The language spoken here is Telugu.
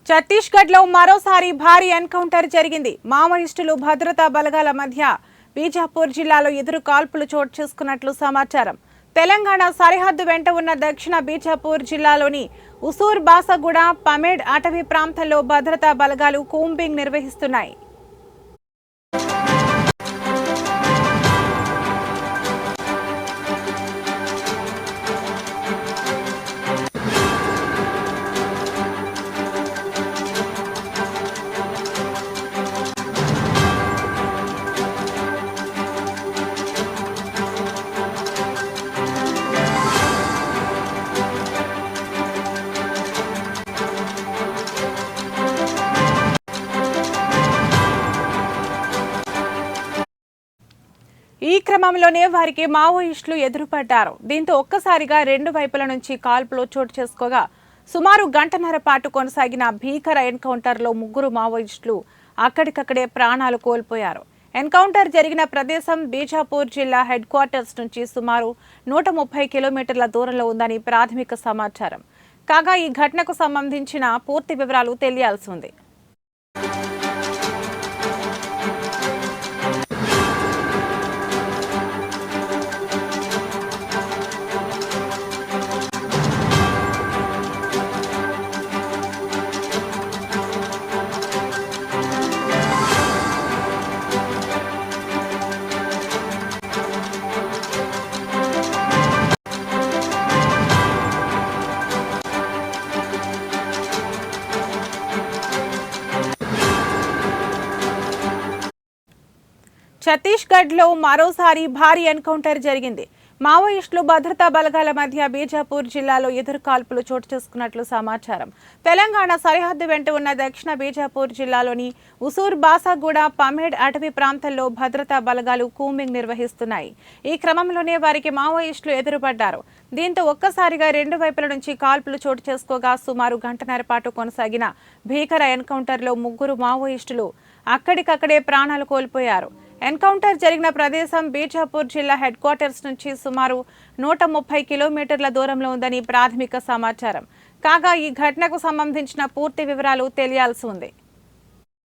ఛత్తీస్గఢ్లో మరోసారి భారీ ఎన్కౌంటర్ జరిగింది. మావోయిస్టులు భద్రతా బలగాల మధ్య బీజాపూర్ జిల్లాలో ఎదురు కాల్పులు చోటు చేసుకున్నట్లు సమాచారం. తెలంగాణ సరిహద్దు వెంట ఉన్న దక్షిణ బీజాపూర్ జిల్లాలోని ఉసూర్ బాసగూడ పమేడ్ అటవీ ప్రాంతంలో భద్రతా బలగాలు కూంబింగ్ నిర్వహిస్తున్నాయి. ఈ క్రమంలోనే వారికి మావోయిస్టులు ఎదురుపడ్డారు. దీంతో ఒక్కసారిగా రెండు వైపుల నుంచి కాల్పులు చోటు చేసుకోగా సుమారు గంటన్నర పాటు కొనసాగిన భీకర ఎన్కౌంటర్లో ముగ్గురు మావోయిస్టులు అక్కడికక్కడే ప్రాణాలు కోల్పోయారు. ఎన్కౌంటర్ జరిగిన ప్రదేశం బీజాపూర్ జిల్లా హెడ్ క్వార్టర్స్ నుంచి సుమారు 130 కిలోమీటర్ల దూరంలో ఉందని ప్రాథమిక సమాచారం. కాగా ఈ ఘటనకు సంబంధించిన పూర్తి వివరాలు తెలియాల్సి ఉంది. ఛత్తీస్గఢ్లో మరోసారి భారీ ఎన్కౌంటర్ జరిగింది. మావోయిస్టులు భద్రతా బలగాల మధ్య బీజాపూర్ జిల్లాలో ఎదురు కాల్పులు చోటు చేసుకున్నట్లు సమాచారం. తెలంగాణ సరిహద్దు వెంట ఉన్న దక్షిణ బీజాపూర్ జిల్లాలోని ఉసూర్ బాసాగూడ పమేడ్ అటవీ ప్రాంతంలో భద్రతా బలగాలు కూంబింగ్ నిర్వహిస్తున్నాయి. ఈ క్రమంలోనే వారికి మావోయిస్టులు ఎదురుపడ్డారు. దీంతో ఒక్కసారిగా రెండు వైపుల నుంచి కాల్పులు చోటు చేసుకోగా సుమారు గంటన్నర పాటు కొనసాగిన భీకర ఎన్కౌంటర్లో ముగ్గురు మావోయిస్టులు అక్కడికక్కడే ప్రాణాలు కోల్పోయారు. ఎన్కౌంటర్ జరిగిన ప్రదేశం బీజాపూర్ జిల్లా హెడ్ క్వార్టర్స్ నుంచి సుమారు 130 కిలోమీటర్ల దూరంలో ఉందని ప్రాథమిక సమాచారం. కాగా ఈ ఘటనకు సంబంధించిన పూర్తి వివరాలు తెలియాల్సి ఉంది.